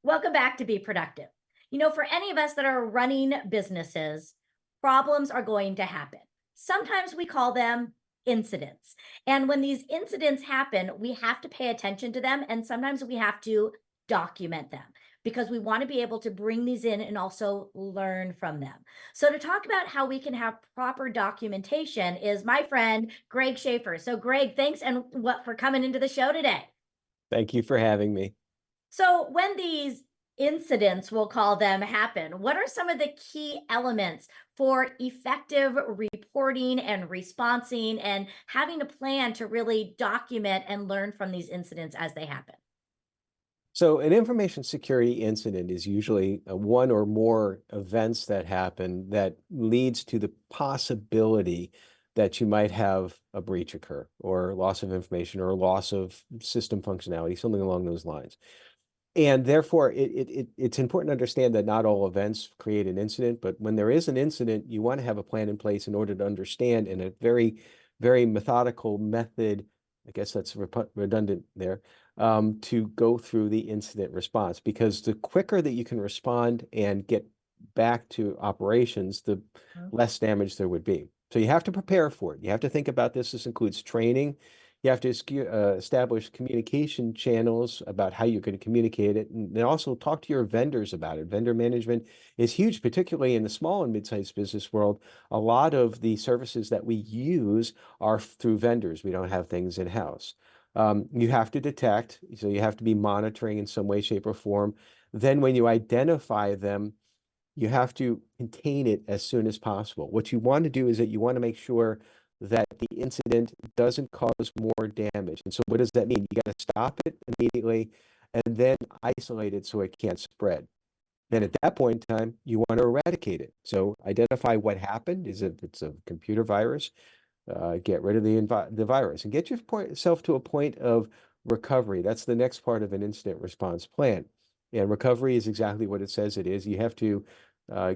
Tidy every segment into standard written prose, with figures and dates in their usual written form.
Welcome back to Be Productive. For any of us that are running businesses, problems are going to happen. Sometimes we call them incidents. And when these incidents happen, we have to pay attention to them. And sometimes we have to document them because we want to be able to bring these in and also learn from them. So, to talk about how we can have proper documentation is my friend, Greg Schaefer. So, Greg, thanks and what for coming into the show today. Thank you for having me. So, when these incidents, we'll call them, happen, what are some of the key elements for effective reporting and responding and having a plan to really document and learn from these incidents as they happen? So an information security incident is usually one or more events that happen that leads to the possibility that you might have a breach occur or loss of information or loss of system functionality, something along those lines. And therefore, it's important to understand that not all events create an incident, but when there is an incident, you want to have a plan in place in order to understand in a very, very methodical method. I guess that's redundant there, to go through the incident response, because the quicker that you can respond and get back to operations, the Mhm. less damage there would be. So you have to prepare for it. You have to think about this. This includes training. You have to establish communication channels about how you're going to communicate it, and then also talk to your vendors about it. Vendor management is huge, particularly in the small and mid-sized business world. A lot of the services that we use are through vendors. We don't have things in-house. You have to detect, so you have to be monitoring in some way, shape, or form. Then when you identify them, you have to contain it as soon as possible. What you want to do is that you want to make sure that the incident doesn't cause more damage. And so what does that mean? You got to stop it immediately and then isolate it so it can't spread. Then at that point in time, you want to eradicate it. So identify what happened. Is it, if it's a computer virus, get rid of the virus and get yourself to a point of recovery. That's the next part of an incident response plan. And recovery is exactly what it says it is. You have to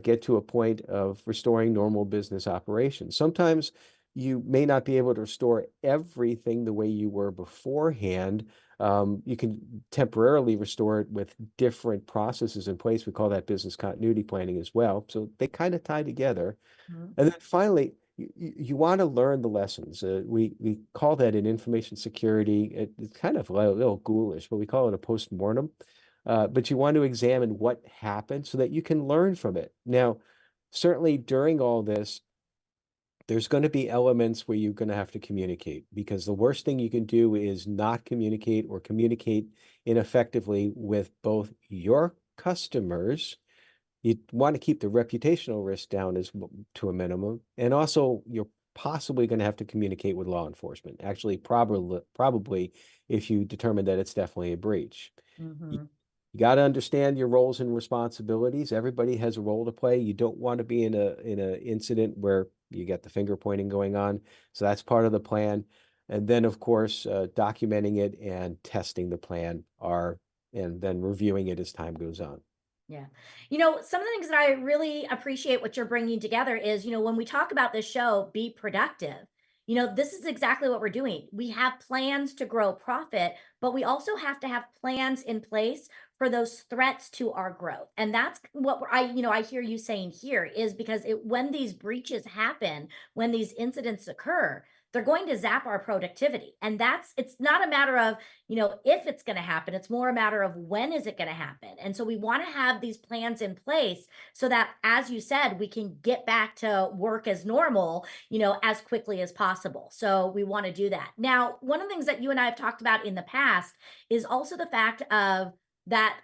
get to a point of restoring normal business operations. Sometimes you may not be able to restore everything the way you were beforehand. You can temporarily restore it with different processes in place. We call that business continuity planning as well. So they kind of tie together. Mhm. And then finally, you want to learn the lessons. We call that in information security. It's kind of a little ghoulish, but we call it a postmortem. But you want to examine what happened so that you can learn from it. Now, certainly during all this, there's going to be elements where you're going to have to communicate, because the worst thing you can do is not communicate or communicate ineffectively with both your customers. You want to keep the reputational risk down to a minimum, and also you're possibly going to have to communicate with law enforcement. Actually, probably if you determine that it's definitely a breach. You, Mhm. you got to understand your roles and responsibilities. Everybody has a role to play. You don't want to be in a incident where you get the finger pointing going on. So that's part of the plan. And then, of course, documenting it and testing the plan and then reviewing it as time goes on. Yeah. Some of the things that I really appreciate what you're bringing together is, when we talk about this show, Be Productive, this is exactly what we're doing. We have plans to grow profit, but we also have to have plans in place for those threats to our growth. And that's what I hear you saying here is because when these breaches happen, when these incidents occur, they're going to zap our productivity. And it's not a matter of if it's going to happen, it's more a matter of when is it going to happen. And so we want to have these plans in place so that, as you said, we can get back to work as normal, as quickly as possible. So we want to do that. Now, one of the things that you and I have talked about in the past is also the fact of that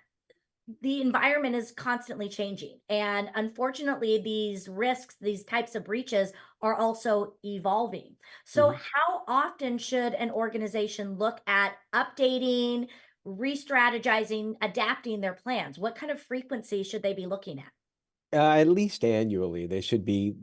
the environment is constantly changing. And unfortunately, these risks, these types of breaches are also evolving. So, Mhm. how often should an organization look at updating, re-strategizing, adapting their plans? What kind of frequency should they be looking at? At least annually. They should be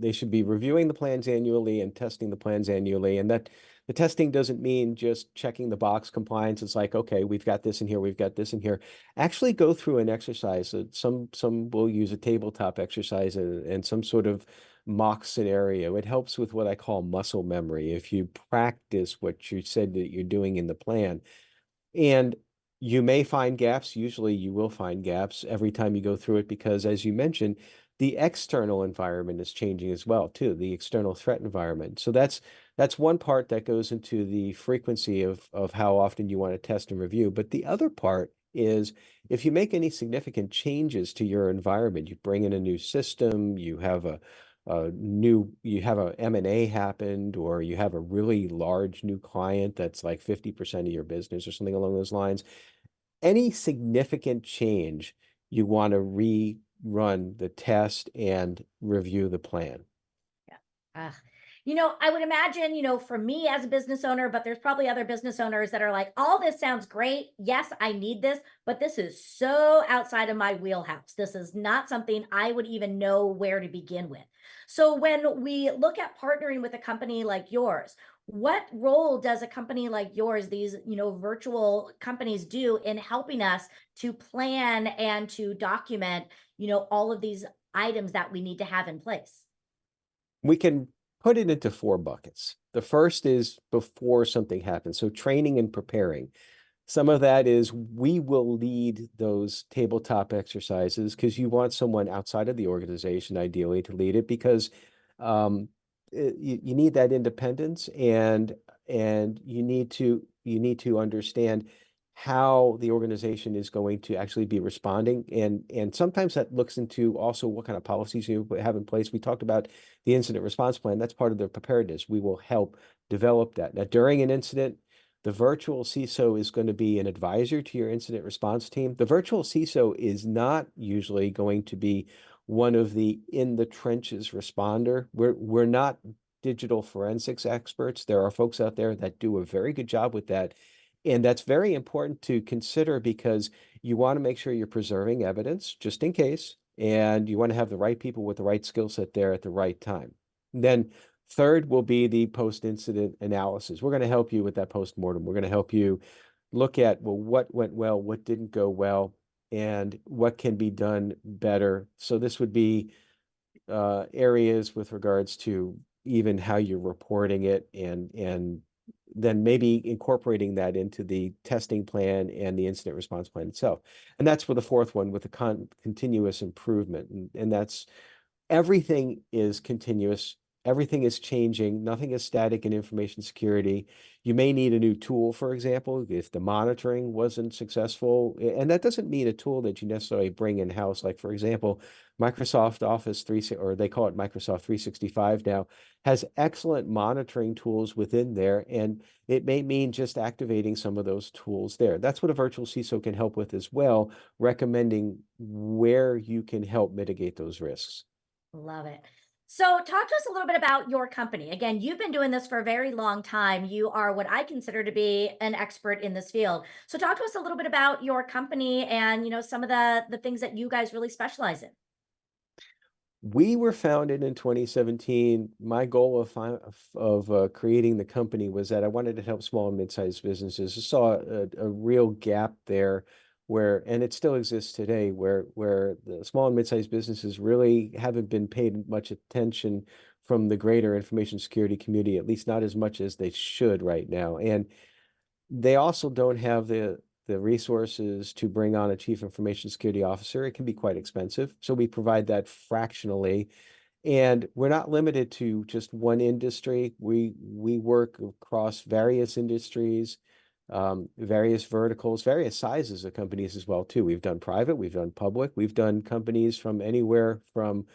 reviewing the plans annually and testing the plans annually. And that the testing doesn't mean just checking the box compliance. It's like, okay, we've got this in here, we've got this in here. Actually go through an exercise. Some will use a tabletop exercise and some sort of mock scenario. It helps with what I call muscle memory. If you practice what you said that you're doing in the plan. And You may find gaps. Usually you will find gaps every time you go through it because, as you mentioned, the external environment is changing as well too, the external threat environment. So that's one part that goes into the frequency of how often you want to test and review. But the other part is if you make any significant changes to your environment, you bring in a new system, you have a M&A happened, or you have a really large new client that's like 50% of your business or something along those lines. Any significant change, you want to rerun the test and review the plan. Yeah. Ugh. I would imagine, for me as a business owner, but there's probably other business owners that are like, all this sounds great. Yes, I need this, but this is so outside of my wheelhouse. This is not something I would even know where to begin with. So when we look at partnering with a company like yours, what role does a company like yours, these, virtual companies do in helping us to plan and to document, all of these items that we need to have in place? We can put it into four buckets. The first is before something happens. So training and preparing. Some of that is we will lead those tabletop exercises because you want someone outside of the organization, ideally, to lead it because um, you need that independence and you need to understand how the organization is going to actually be responding. And sometimes that looks into also what kind of policies you have in place. We talked about the incident response plan. That's part of the preparedness. We will help develop that. Now, during an incident, the virtual CISO is going to be an advisor to your incident response team. The virtual CISO is not usually going to be one of the in the trenches responder. We're not digital forensics experts. There are folks out there that do a very good job with that. And that's very important to consider because you want to make sure you're preserving evidence just in case, and you want to have the right people with the right skill set there at the right time. Then third will be the post-incident analysis. We're going to help you with that post-mortem. We're going to help you look at, well, what went well, what didn't go well, and what can be done better. So this would be areas with regards to even how you're reporting it and then maybe incorporating that into the testing plan and the incident response plan itself. And that's where the fourth one with the continuous improvement. And that's everything is continuous. Everything is changing. Nothing is static in information security. You may need a new tool, for example, if the monitoring wasn't successful. And that doesn't mean a tool that you necessarily bring in-house. Like, for example, Microsoft Office 3, or they call it Microsoft 365 now, has excellent monitoring tools within there. And it may mean just activating some of those tools there. That's what a virtual CISO can help with as well, recommending where you can help mitigate those risks. Love it. So, talk to us a little bit about your company. Again, you've been doing this for a very long time. You are what I consider to be an expert in this field. So, talk to us a little bit about your company and, some of the things that you guys really specialize in. We were founded in 2017. My goal of creating the company was that I wanted to help small and mid-sized businesses. I saw a real gap there where, and it still exists today, where the small and mid-sized businesses really haven't been paid much attention from the greater information security community, at least not as much as they should right now. And they also don't have the resources to bring on a chief information security officer. It can be quite expensive. So we provide that fractionally. And we're not limited to just one industry. We work across various industries, various verticals, various sizes of companies as well, too. We've done private, we've done public, we've done companies from anywhere from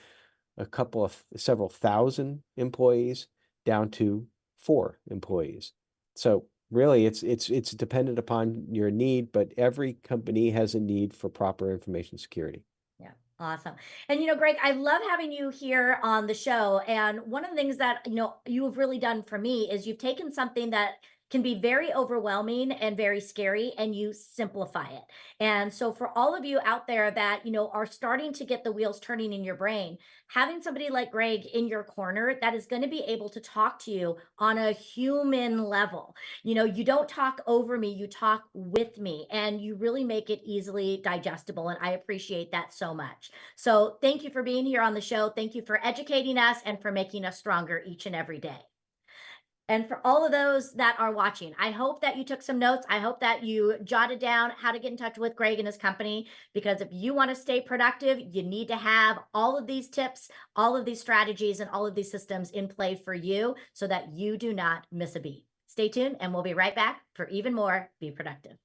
a couple of several thousand employees down to 4 employees. So really it's dependent upon your need, but every company has a need for proper information security. Yeah, awesome. And Greg, I love having you here on the show. And one of the things that you have really done for me is you've taken something that can be very overwhelming and very scary, and you simplify it. And so, for all of you out there that are starting to get the wheels turning in your brain, having somebody like Greg in your corner that is going to be able to talk to you on a human level. You don't talk over me, you talk with me, and you really make it easily digestible. And I appreciate that so much. So thank you for being here on the show. Thank you for educating us and for making us stronger each and every day. And for all of those that are watching, I hope that you took some notes. I hope that you jotted down how to get in touch with Greg and his company, because if you want to stay productive, you need to have all of these tips, all of these strategies, and all of these systems in play for you so that you do not miss a beat. Stay tuned, and we'll be right back for even more Be Productive.